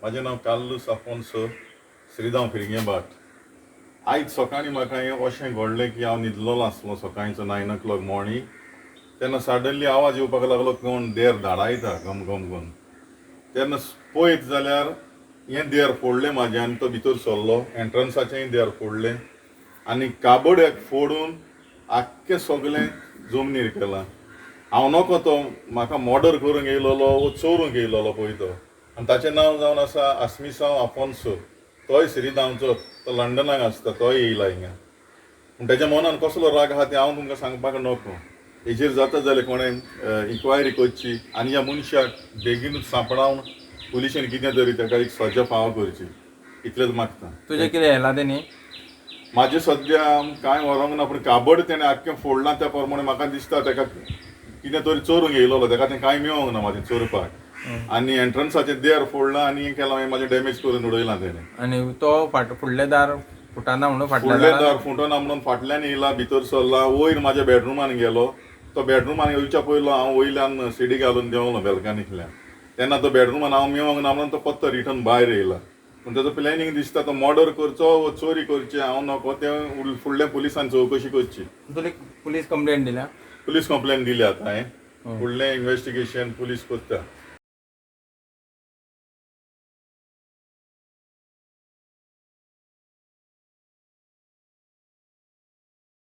माझें नांव कार्लोस आफोन्सो, सिरिदांव फिरगेंबाट. आयज सकाळीं म्हाका हें अशें घडलें की हांव न्हिदलोलो आसलो सकाळचो 9 o'clock मॉर्निंग. तेन्ना सडनली आवाज येवपाक लागलो कोण देर धाडायता घम घम घम. तेन्ना पळयत जाल्यार हें देर फोडलें म्हाजें आनी तो भितर सरलो. एंट्रन्साचेंय देर फोडलें आनी काबड एक फोडून आख्खें सगळें जमनीर केलां. हांव नकळो तो म्हाका मर्डर करूंक येयलोलो वो चोरूंक येयलोलो पळय तो. आनी ताचें नांव जावन आसा आस्मिसांव आफोन्सो. तोय सिरिदांवचो, तो लंडनाक आसता, तोय येयला हिंगा. पूण तेज्या मनान कसलो राग आहा तें हांव तुमकां सांगपाक नको. हेजेर जाता जाल्यार कोणें इन्क्वायरी करची आनी ह्या मनशाक बेगीनूच सांपडावन पुलिशेन कितें तरी ताका एक सजा फावो करची, इतलेंच मागता. तुजें कितें येला तेणी? म्हाजें सद्या कांय व्हरोंक ना, पूण काबड तेणें आख्खें फोडलां त्या प्रमाणे म्हाका दिसता ताका कितें तरी चोरूंक येयलोलो, ताका तें कांय मेळोंक ना म्हाजें चोरपाक. आनी एंट्रन्साचें देर फोडलां आनी हें केलां मागीर म्हाजें डॅमेज करून उडयलां तेणें. आनी तो फुडलें दार फुटाना म्हणून फुडलें दार फुटोना म्हणून फाटल्यान येयला, भितर सरला, वयर म्हाज्या बेडरुमान गेलो. तो बेडरुमान येवच्या पयलो हांव वयल्यान सिडी घालून देंवलो बेलकानींतल्यान. तेन्ना तो बेडरुमान हांव मेळोंक ना म्हणून तो पत्तो रिटर्न भायर येयला. पूण तेजो प्लॅनिंग दिसता तो मर्डर करचो वो चोरी करची हांव नको, तें फुडल्या पुलिसान चवकशी करची. पुलीस कंप्लेंट दिल्या? पुलीस कंप्लेन दिली आतां हांवें. फुडलें इन्व्हेस्टिगेशन पुलीस करता.